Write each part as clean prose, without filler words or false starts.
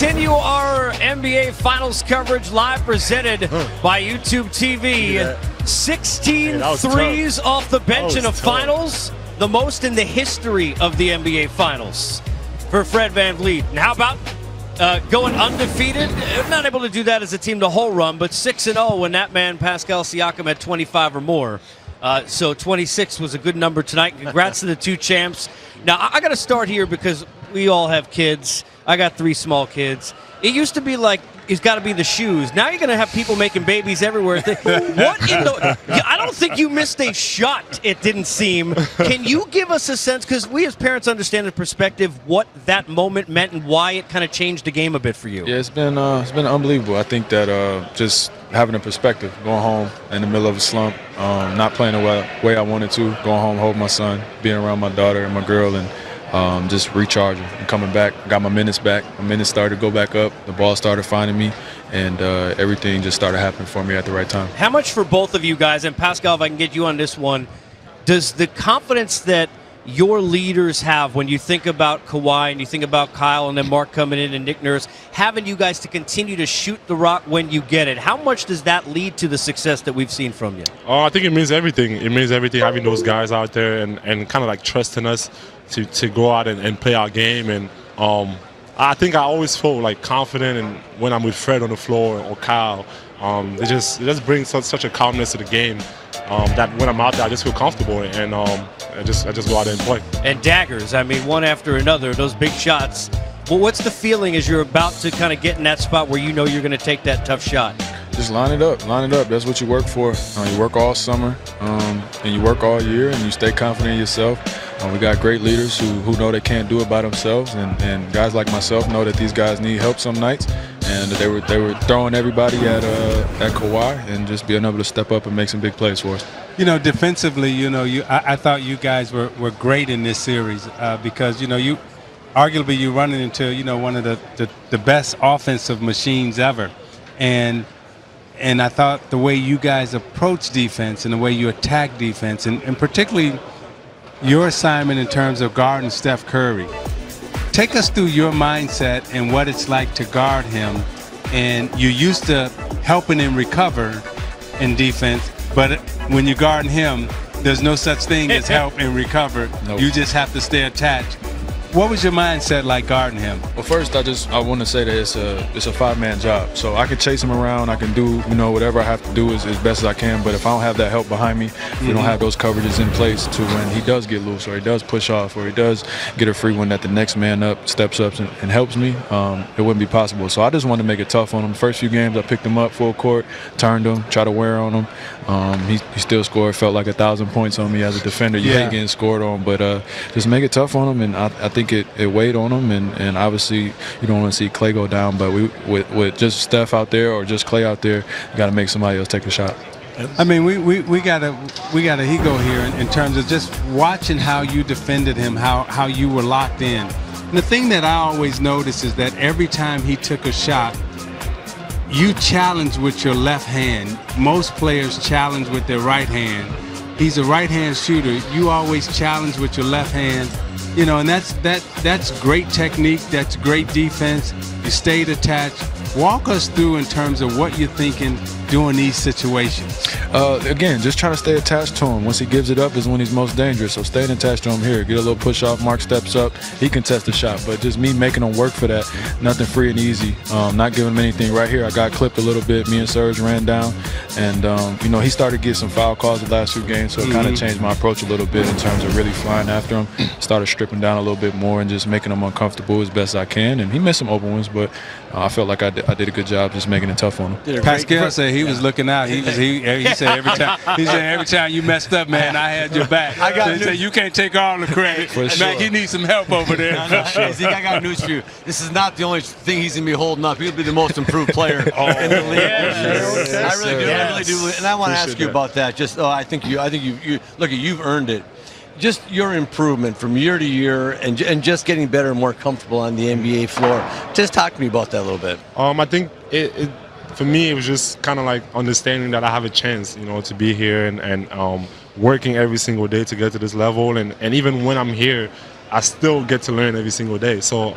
Continue our NBA Finals coverage live presented by YouTube TV. 16 threes off the bench in a finals, the most in the history of the NBA Finals for Fred VanVleet. And how about going undefeated? Not able to do that as a team the whole run, but 6-0 when that man Pascal Siakam had 25 or more. So 26 was a good number tonight. Congrats to the two champs. Now, I got to start here because we all have kids. I got 3 small kids. It used to be like it's got to be the shoes. Now you're going to have people making babies everywhere. What in the? I don't think you missed a shot. It didn't seem. Can you give us a sense? Because we as parents understand the perspective what that moment meant and why it kind of changed the game a bit for you. Yeah, it's been unbelievable. I think that just having a perspective, going home in the middle of a slump, not playing the way I wanted to, going home, holding my son, being around my daughter and my girl, and just recharging and coming back. Got my minutes back. My minutes started to go back up. The ball started finding me, and everything just started happening for me at the right time. How much for both of you guys, and Pascal, if I can get you on this one, does the confidence that your leaders have when you think about Kawhi and you think about Kyle and then Mark coming in and Nick Nurse, having you guys to continue to shoot the rock when you get it, how much does that lead to the success that we've seen from you? I think it means everything. It means everything having those guys out there and kind of like trusting us to go out and play our game. And I think I always feel like confident, and when I'm with Fred on the floor or Kyle, it just brings such a calmness to the game that when I'm out there, I just feel comfortable, and I just go out there and play. And daggers, I mean, one after another, those big shots. Well, what's the feeling as you're about to kind of get in that spot where you know you're going to take that tough shot? Just line it up. That's what you work for. You work all summer, and you work all year, and you stay confident in yourself. We got great leaders who know they can't do it by themselves, and guys like myself know that these guys need help some nights, and they were throwing everybody at Kawhi and just being able to step up and make some big plays for us. You know, defensively, I thought you guys were great in this series because you arguably you're running into one of the best offensive machines ever, and I thought the way you guys approach defense and the way you attack defense, and particularly your assignment in terms of guarding Steph Curry. Take us through your mindset and what it's like to guard him. And you're used to helping him recover in defense, but when you're guarding him, there's no such thing as help and recover. Nope. You just have to stay attached. What was your mindset like guarding him? Well, first, I want to say that it's a 5-man job. So I can chase him around. I can do whatever I have to do as best as I can. But if I don't have that help behind me, if we don't have those coverages in place to when he does get loose or he does push off or he does get a free one that the next man up steps up and helps me, it wouldn't be possible. So I just wanted to make it tough on him. First few games, I picked him up full court, turned him, tried to wear on him. He still scored, felt like 1,000 points on me as a defender. You hate getting scored on, but just make it tough on him, and I think it weighed on him, and obviously you don't want to see Clay go down, but with just Steph out there or just Clay out there, you got to make somebody else take a shot. I mean, we got a ego here in terms of just watching how you defended him, how you were locked in. And the thing that I always notice is that every time he took a shot, you challenge with your left hand. Most players challenge with their right hand. He's a right-hand shooter. You always challenge with your left hand. And that's great technique. That's great defense. You stayed attached. Walk us through in terms of what you're thinking during these situations. Again, just trying to stay attached to him. Once he gives it up is when he's most dangerous. So staying attached to him here. Get a little push off. Mark steps up. He can test the shot. But just me making him work for that. Nothing free and easy. Not giving him anything right here. I got clipped a little bit. Me and Serge ran down. And, he started to get some foul calls the last few games. So it kind of changed my approach a little bit in terms of really flying after him. Started stripping down a little bit more and just making him uncomfortable as best I can. And he missed some open ones, but I felt like I did a good job just making it tough on him. Pascal said he was looking out. He said every time you messed up, man, I had your back. He said you can't take all the credit. Mac, he needs some help over there. Zeke, I got news for you. This is not the only thing he's gonna be holding up. He'll be the most improved player in the league. I really do. And I want to ask you about that. Just I think you look, you've earned it. Just your improvement from year to year and just getting better and more comfortable on the NBA floor. Just talk to me about that a little bit. I think it for me, it was just kind of like understanding that I have a chance, to be here and working every single day to get to this level. And even when I'm here, I still get to learn every single day. So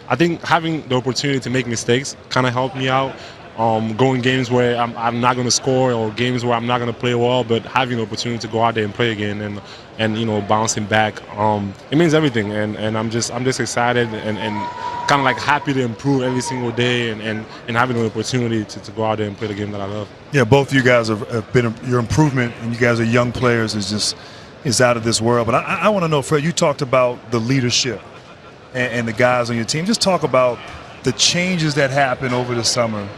I think having the opportunity to make mistakes kind of helped me out. Going games where I'm not going to score, or games where I'm not going to play well, but having the opportunity to go out there and play again and bouncing back, it means everything. And I'm just excited and kind of like happy to improve every single day and having the opportunity to go out there and play the game that I love. Yeah, both of you guys have been your improvement, and you guys are young players is out of this world. But I want to know, Fred, you talked about the leadership and the guys on your team. Just talk about the changes that happened over the summer.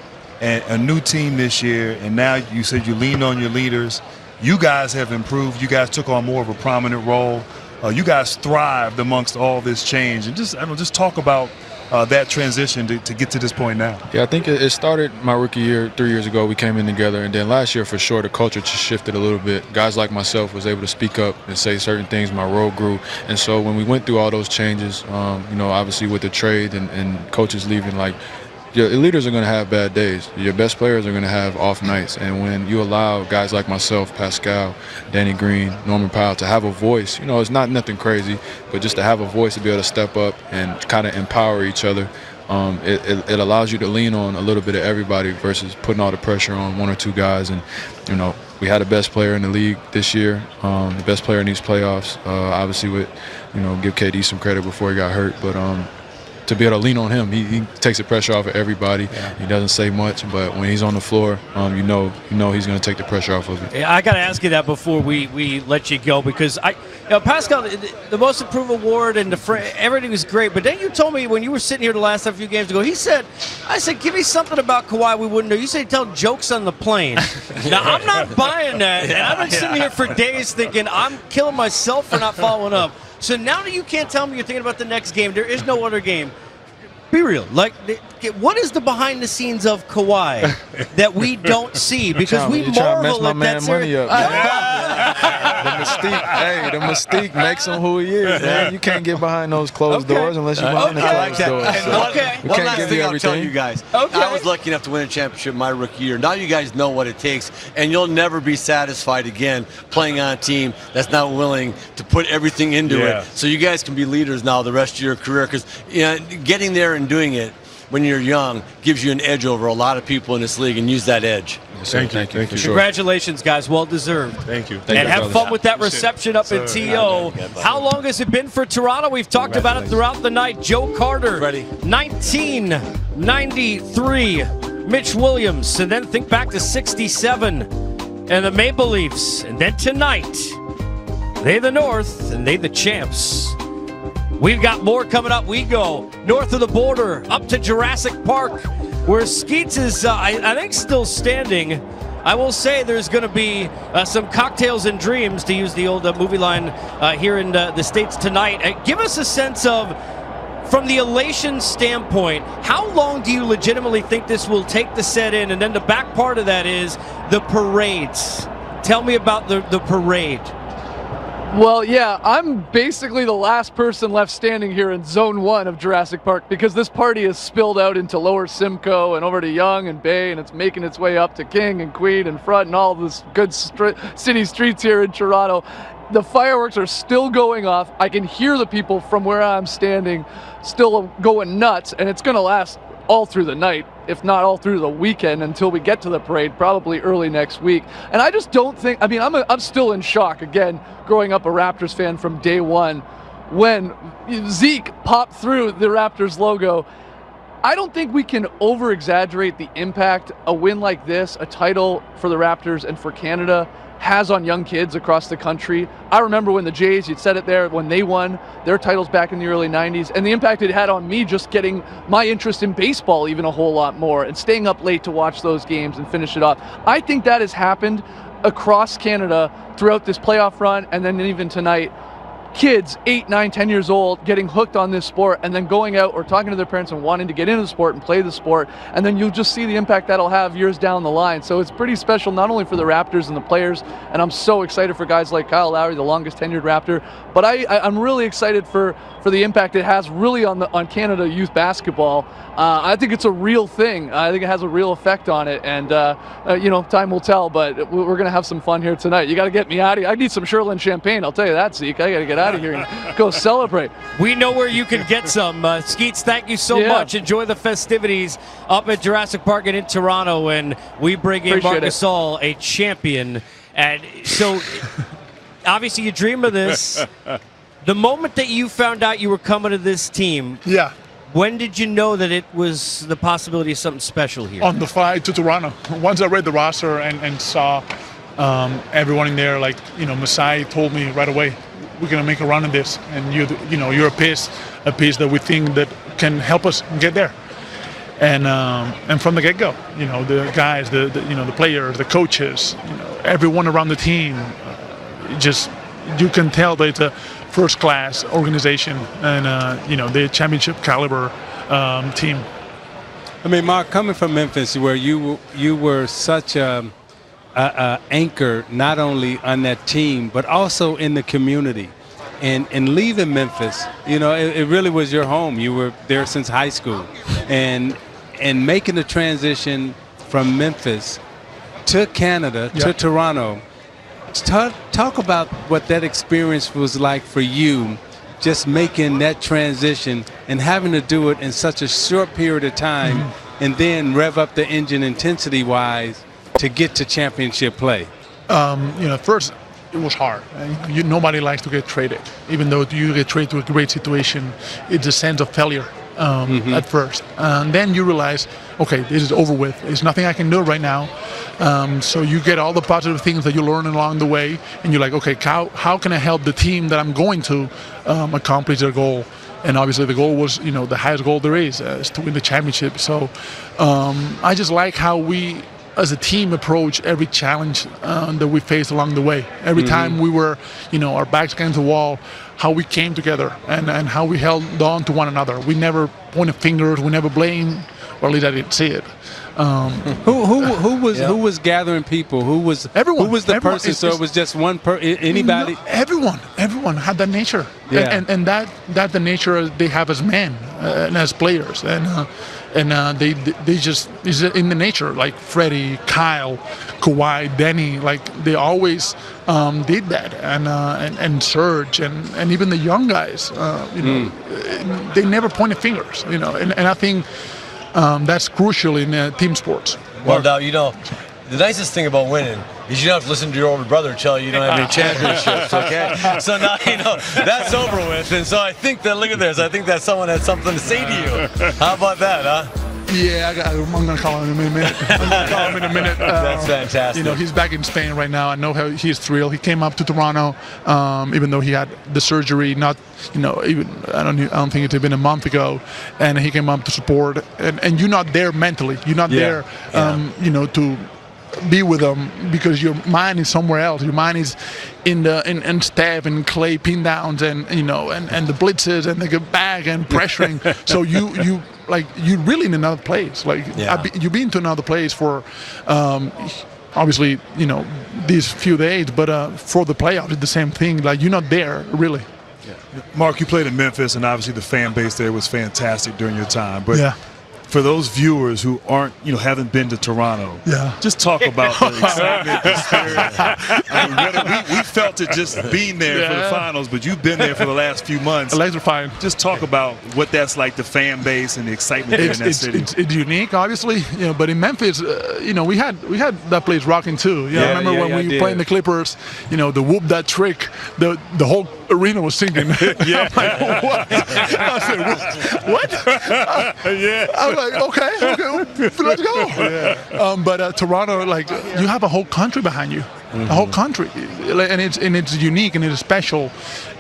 And a new team this year, and now you said you leaned on your leaders. You guys have improved. You guys took on more of a prominent role. You guys thrived amongst all this change. And just talk about that transition to get to this point now. Yeah, I think it started my rookie year 3 years ago. We came in together, and then last year for sure the culture just shifted a little bit. Guys like myself was able to speak up and say certain things. My role grew, and so when we went through all those changes, obviously with the trade and coaches leaving, like, your leaders are going to have bad days. Your best players are going to have off nights. And when you allow guys like myself, Pascal, Danny Green, Norman Powell to have a voice, it's not nothing crazy, but just to have a voice to be able to step up and kind of empower each other, it allows you to lean on a little bit of everybody versus putting all the pressure on one or two guys. And, we had the best player in the league this year, the best player in these playoffs. Obviously give KD some credit before he got hurt, but to be able to lean on him, he takes the pressure off of everybody. Yeah. He doesn't say much, but when he's on the floor, he's going to take the pressure off of it. Yeah, I got to ask you that before we let you go, because Pascal, the Most Improved Award and everything was great, but then you told me when you were sitting here the last few games ago, I said, give me something about Kawhi we wouldn't know. You said tell jokes on the plane. Now, I'm not buying that, and I've been sitting here for days thinking I'm killing myself for not following up. So now that you can't tell me you're thinking about the next game, there is no other game. Be real. Like, what is the behind the scenes of Kawhi that we don't see? Because we marvel at that money up. The mystique makes him who he is, man. You can't get behind those closed doors unless you're behind the closed doors. So one last thing I'll tell you guys. I was lucky enough to win a championship my rookie year. Now you guys know what it takes, and you'll never be satisfied again playing on a team that's not willing to put everything into it. So you guys can be leaders now the rest of your career, because getting there and doing it when you're young gives you an edge over a lot of people in this league, and use that edge. Yes, thank you. Congratulations, guys. Well deserved. Thank you. And have fun with that reception up in TO. How long has it been for Toronto? We've talked about it throughout the night. Joe Carter, 1993. Mitch Williams, and then think back to 67 and the Maple Leafs. And then tonight, they the North and they the champs. We've got more coming up. We go north of the border up to Jurassic Park, where Skeets is, I think, still standing. I will say there's going to be some cocktails and dreams, to use the old movie line here in the States tonight. Give us a sense of, from the elation standpoint, how long do you legitimately think this will take to set in? And then the back part of that is the parades. Tell me about the parade. Well, yeah, I'm basically the last person left standing here in Zone 1 of Jurassic Park, because this party has spilled out into Lower Simcoe and over to Yonge and Bay, and it's making its way up to King and Queen and Front and all this good city streets here in Toronto. The fireworks are still going off. I can hear the people from where I'm standing still going nuts, and it's going to last all through the night, if not all through the weekend, until we get to the parade, probably early next week. And I just don't think, I'm still in shock, again, growing up a Raptors fan from day one, when Zeke popped through the Raptors logo. I don't think we can over-exaggerate the impact a win like this, a title for the Raptors and for Canada, has on young kids across the country. I remember when the Jays, you'd said it there, when they won their titles back in the early 90s, and the impact it had on me just getting my interest in baseball even a whole lot more, and staying up late to watch those games and finish it off. I think that has happened across Canada throughout this playoff run, and then even tonight. Kids 8, 9, 10 years old getting hooked on this sport, and then going out or talking to their parents and wanting to get into the sport and play the sport, and then you'll just see the impact that'll have years down the line. So it's pretty special, not only for the Raptors and the players, and I'm so excited for guys like Kyle Lowry, the longest tenured Raptor, but I'm really excited for the impact it has really on Canada youth basketball. I think it's a real thing. I think it has a real effect on it, and time will tell, but we're going to have some fun here tonight. You got to get me out of here. I need some Sherlin champagne, I'll tell you that, Zeke. I got to get out of here and go celebrate. We know where you can get some. Skeets, thank you so much. Enjoy the festivities up at Jurassic Park and in Toronto, and we bring in Marc Gasol, a champion. And so, obviously, you dream of this. The moment that you found out you were coming to this team, when did you know that it was the possibility of something special here? On the flight to Toronto. Once I read the roster and saw everyone in there, like, Masai told me right away, we're going to make a run in this. And, you're a piece that we think that can help us get there. And from the get-go, the guys, the players, the coaches, everyone around the team, you can tell that it's a first-class organization and, the championship caliber team. I mean, Mark, coming from Memphis, where you were such a anchor not only on that team but also in the community, and leaving Memphis, it really was your home. You were there since high school, and making the transition from Memphis to Canada to Toronto. Talk about what that experience was like for you, just making that transition and having to do it in such a short period of time, and then rev up the engine intensity-wise to get to championship play. At first it was hard. Nobody likes to get traded. Even though you get traded to a great situation, it's a sense of failure at first. And then you realize, okay, this is over with. There's nothing I can do right now. So you get all the positive things that you learn along the way, and you're like, okay, how can I help the team that I'm going to accomplish their goal? And obviously the goal was, the highest goal there is to win the championship. So I just like how we, as a team, approach every challenge that we faced along the way. Every time we were, our backs against the wall, how we came together and how we held on to one another. We never pointed fingers, we never blamed, or at least I didn't see it. Who was gathering people? Who was everyone? Who was the person? So it was just one anybody. No, everyone had that nature, and that the nature they have as men and as players, and they just is in the nature. Like Freddie, Kyle, Kawhi, Denny, like they always did that, and Serge, and even the young guys, they never pointed fingers, and I think. That's crucial in team sports. Well, now, the nicest thing about winning is you don't have to listen to your older brother tell you don't have any championships, okay? So now, that's over with. And so I think that, look at this, I think that someone had something to say to you. How about that, huh? Yeah, I'm going to call him in a minute. That's fantastic. He's back in Spain right now. I know how he's thrilled. He came up to Toronto, even though he had the surgery. Not, even I don't think it had been a month ago, and he came up to support. And you're not there mentally. You're not there, to be with them because your mind is somewhere else. Your mind is in Steph and Clay pin downs and the blitzes and they get back and pressuring. So you're really in another place. You've been to another place for obviously these few days, but for the playoffs it's the same thing. Like you're not there really. Mark, you played in Memphis, and obviously the fan base there was fantastic during your time. But for those viewers who aren't, haven't been to Toronto, just talk about the excitement, the spirit. I mean, we felt it just being there for the finals, but you've been there for the last few months. Electrifying. Just talk about what that's like, the fan base and the excitement in that city. It's unique, obviously, but in Memphis, we had that place rocking too. I remember when we played in the Clippers, the whoop that trick, the whole arena was singing. I'm like, what? I said, what? I was like, okay, let's go. But Toronto, you have a whole country behind you, a whole country, and it's unique and it's special,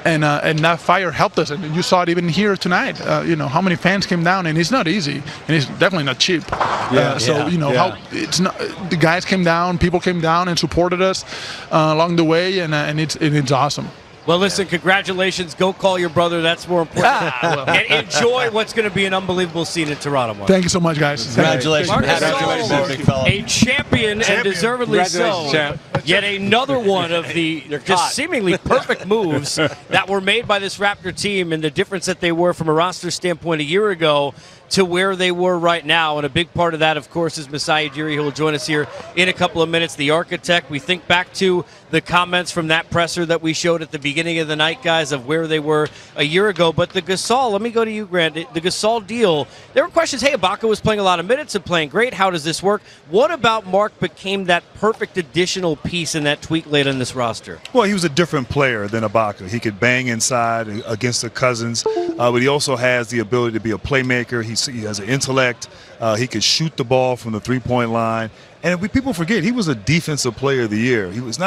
and that fire helped us. And you saw it even here tonight. How many fans came down, and it's not easy, and it's definitely not cheap. How it's not. The guys came down, people came down and supported us along the way, and it's awesome. Well, listen, congratulations. Go call your brother. That's more important. And enjoy what's going to be an unbelievable scene in Toronto, Mark. Thank you so much, guys. Congratulations. Marc Gasol, big fella. a champion and deservedly so. Champ. Yet another one of the just seemingly perfect moves that were made by this Raptor team, and the difference that they were from a roster standpoint a year ago to where they were right now. And a big part of that, of course, is Masai Ujiri, who will join us here in a couple of minutes, the architect. We think back to the comments from that presser that we showed at the beginning of the night, guys, of where they were a year ago. But the Gasol, let me go to you, Grant. The Gasol deal, there were questions, hey, Ibaka was playing a lot of minutes and playing great. How does this work? What about Marc became that perfect additional piece in that tweak late on this roster? Well, he was a different player than Ibaka. He could bang inside against the Cousins, but he also has the ability to be a playmaker. He has an intellect. He could shoot the ball from the three-point line. And people forget, he was a defensive player of the year. He was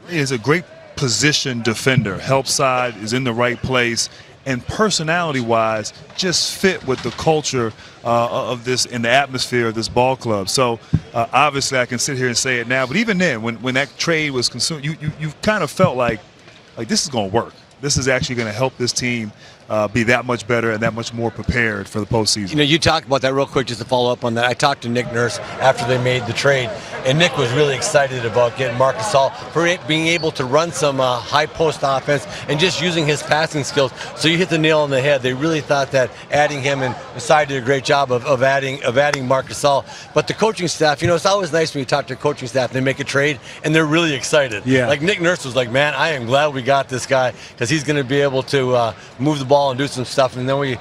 he's a great position defender. Help side is in the right place. And personality-wise, just fit with the culture of this and the atmosphere of this ball club. So obviously I can sit here and say it now, but even then, when that trade was consumed, you kind of felt like this is going to work. This is actually going to help this team be that much better and that much more prepared for the postseason. You know, you talked about that real quick, just to follow up on that. I talked to Nick Nurse after they made the trade, and Nick was really excited about getting Marc Gasol for being able to run some high post offense and just using his passing skills. So you hit the nail on the head. They really thought that adding him, and Masai did a great job of adding Marc Gasol. But the coaching staff, you know, it's always nice when you talk to coaching staff and they make a trade and they're really excited. Yeah. Like Nick Nurse was like, man, I am glad we got this guy because he's going to be able to move the ball and do some stuff. And then we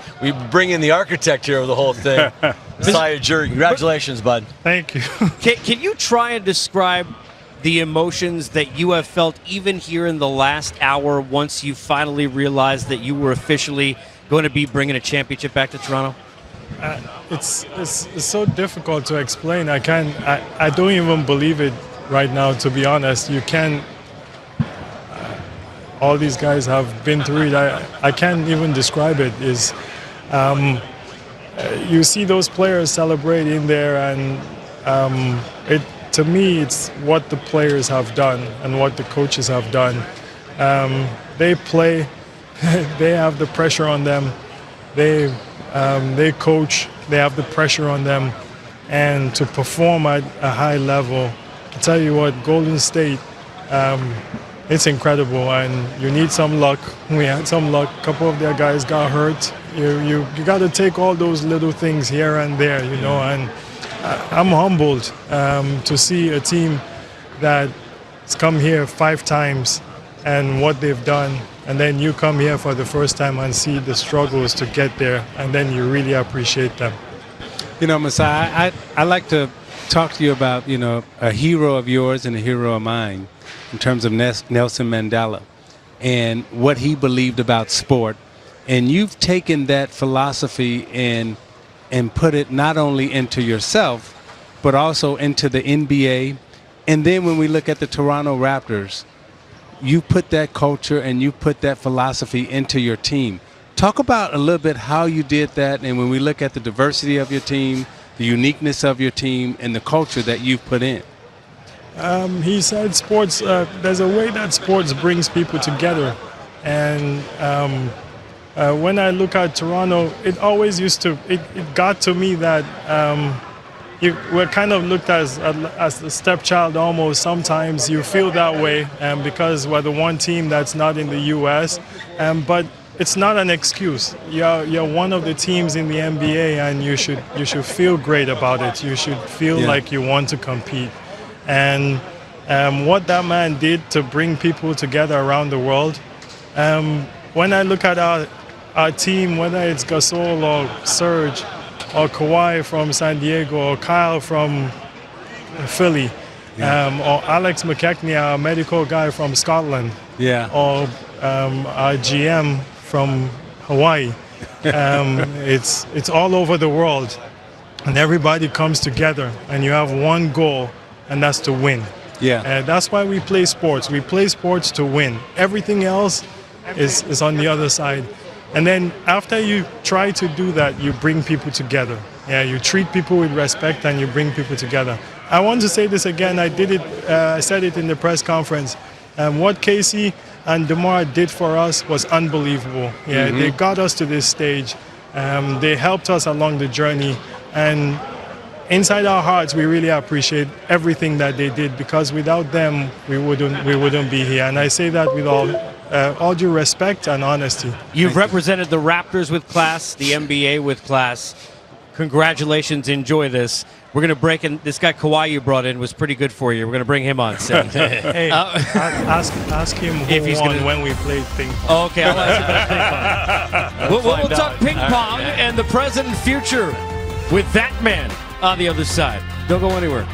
bring in the architect here of the whole thing. Masai Ujiri, congratulations, bud. Thank you. Can you try and describe the emotions that you have felt even here in the last hour once you finally realized that you were officially going to be bringing a championship back to Toronto? It's so difficult to explain. I don't even believe it right now, to be honest. You can't. All these guys have been through it. I can't even describe it. You see those players celebrate in there, and to me, it's what the players have done and what the coaches have done. They play, they have the pressure on them. They coach, they have the pressure on them, and to perform at a high level. I tell you what, Golden State. It's incredible, and you need some luck. We had some luck. A couple of their guys got hurt. You got to take all those little things here and there, you know. And I'm humbled to see a team that's come here 5 times and what they've done, and then you come here for the first time and see the struggles to get there, and then you really appreciate them. You know, Masai, I like to talk to you about, you know, a hero of yours and a hero of mine, in terms of Nelson Mandela and what he believed about sport. And you've taken that philosophy and put it not only into yourself, but also into the NBA. And then when we look at the Toronto Raptors, you put that culture and you put that philosophy into your team. Talk about a little bit how you did that, and when we look at the diversity of your team, the uniqueness of your team, and the culture that you've put in. He said sports, there's a way that sports brings people together. And when I look at Toronto, it always used to, it got to me that we're kind of looked as the stepchild almost. Sometimes you feel that way because we're the one team that's not in the U.S. But it's not an excuse. You're one of the teams in the NBA, and you should feel great about it. You should feel like you want to compete. And what that man did to bring people together around the world, when I look at our team, whether it's Gasol or Serge or Kawhi from San Diego or Kyle from Philly, or Alex McKechnie, our medical guy from Scotland, or our GM from Hawaii, it's all over the world, and everybody comes together, and you have one goal, and that's to win. That's why we play sports. We play sports to win. Everything else is on the other side. And then after you try to do that, you bring people together. You treat people with respect, and you bring people together. I want to say this again. I said it in the press conference. What Casey and DeMar did for us was unbelievable. They got us to this stage. They helped us along the journey. And inside our hearts, we really appreciate everything that they did, because without them, we wouldn't be here. And I say that with all due respect and honesty. You've represented the Raptors with class, the NBA with class. Congratulations. Enjoy this. We're going to break in. This guy Kawhi you brought in was pretty good for you. We're going to bring him on. Hey, ask him who if he's won when we played ping pong. Oh, okay, I'll ask you about ping pong. We'll talk ping pong and the present and future with that man on the other side. Don't go anywhere.